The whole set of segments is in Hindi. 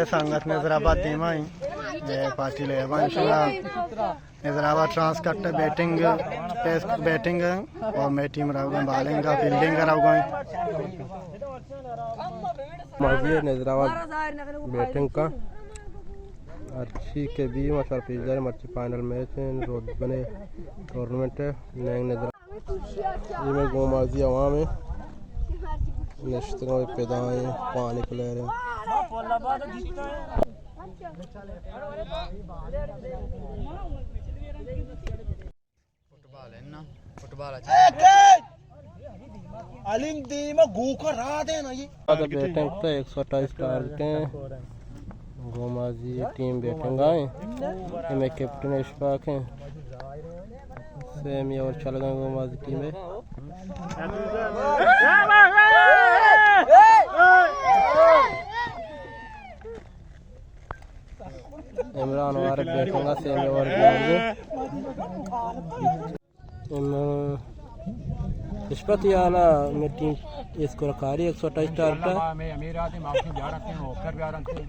संगत नजराबाद धीमा ही पार्टी ले इंशाल्लाह नजराबाद ट्रांस कट बैटिंग और मैं टीम रहोगे बॉलिंग का फील्डिंग कराऊंगा मज़े नजराबाद बैटिंग का अच्छी के भी मशर पिज़्ज़ा मच्छी फाइनल मैच है रोड बने टूर्नामेंट है नैंग नजर ये में गोमाजी आवाम है नश्तों के पैदाएं पानी पिला रहे हैं अलिम दी में गूखा रात है ना ये बैटिंग तो 128 टारगेट हैं गोमाजी टीम बैटिंग आए इनमें कैप्टन इशफाक हैं सेमी और चल गए गोमाजी टीम में इमरान वार बैटिंग सेमी और इशफाक याना में टीम इसको रखारी 128 टारगेट में अमीर आते माउसी जा रखे हैं होकर भी आ रखे हैं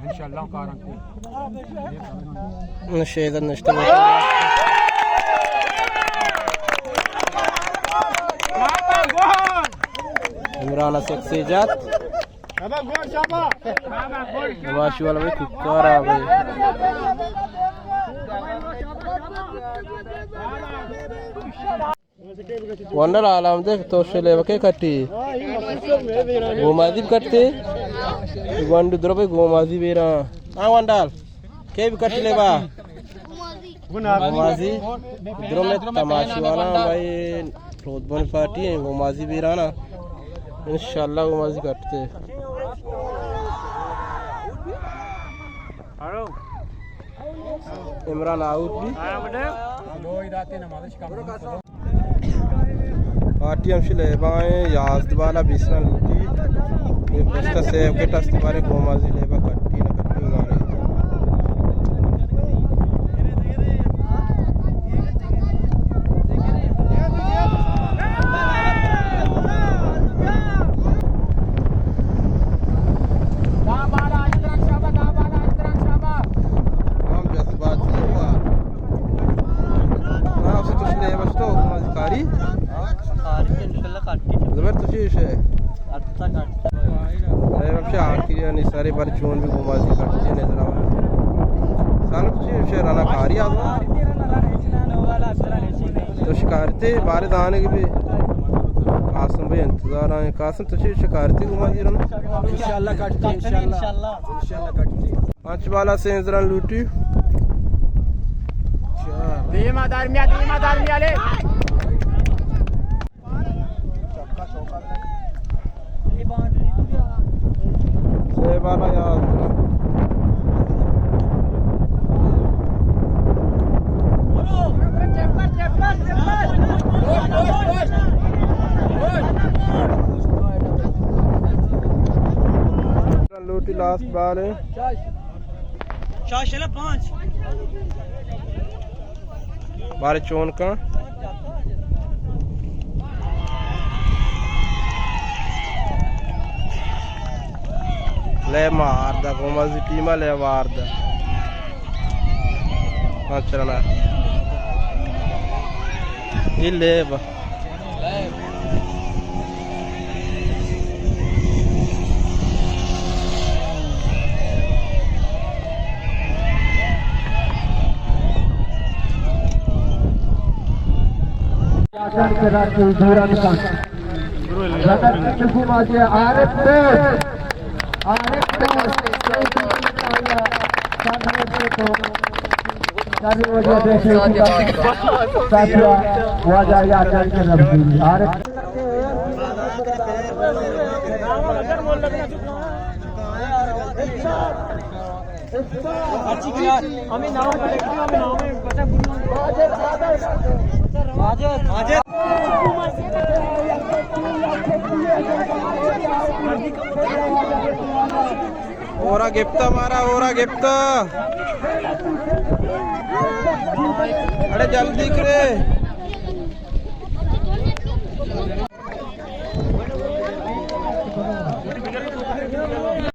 इंशाल्लाह का रखे हैं नशेद नश्ते इमरान सेक्सी जात नवाशी वाला भाई कुकर आ भाई वंडर आलम देख तो ले बके कट्टी गोमाजी कट्टी वंडू द्रो भाई गोमाजी बेरा आ वंडाल के भी कट्टी ले बा गोमाजी द्रो में तमाशी वाला भाई रोड बन पार्टी है गोमाजी बेरा ना इंशाल्लाह गोमाजी कटते इमरान आउट भी पार्टी हम शिले बाएं याज़द वाला बिस्ना लूटी ये बस्ता सेव के टस्ट बारे गोमाजी लेबा कट्टी न कट्टी गाने सारे बार चोन भी गोमाजी करते हैं नजर आवे साल कुछ राना खारी आ तो शिकारते बारे दाने के भी कासम भाई इंतजार आए कासम तो शिकारते गोमाजी रन इंशाल्लाह कटते इंशाल्लाह कटते पांच वाला से नजर लूटी धीमा दरमिया ले वाला यार लूटी लास्ट बार है 5 बारे चोन का ले मारदा गोमाजी टीम ले मारदा चलना ये ले ओरा गिफ्ट मारा ओरा गिफ्ट अरे जल्दी करे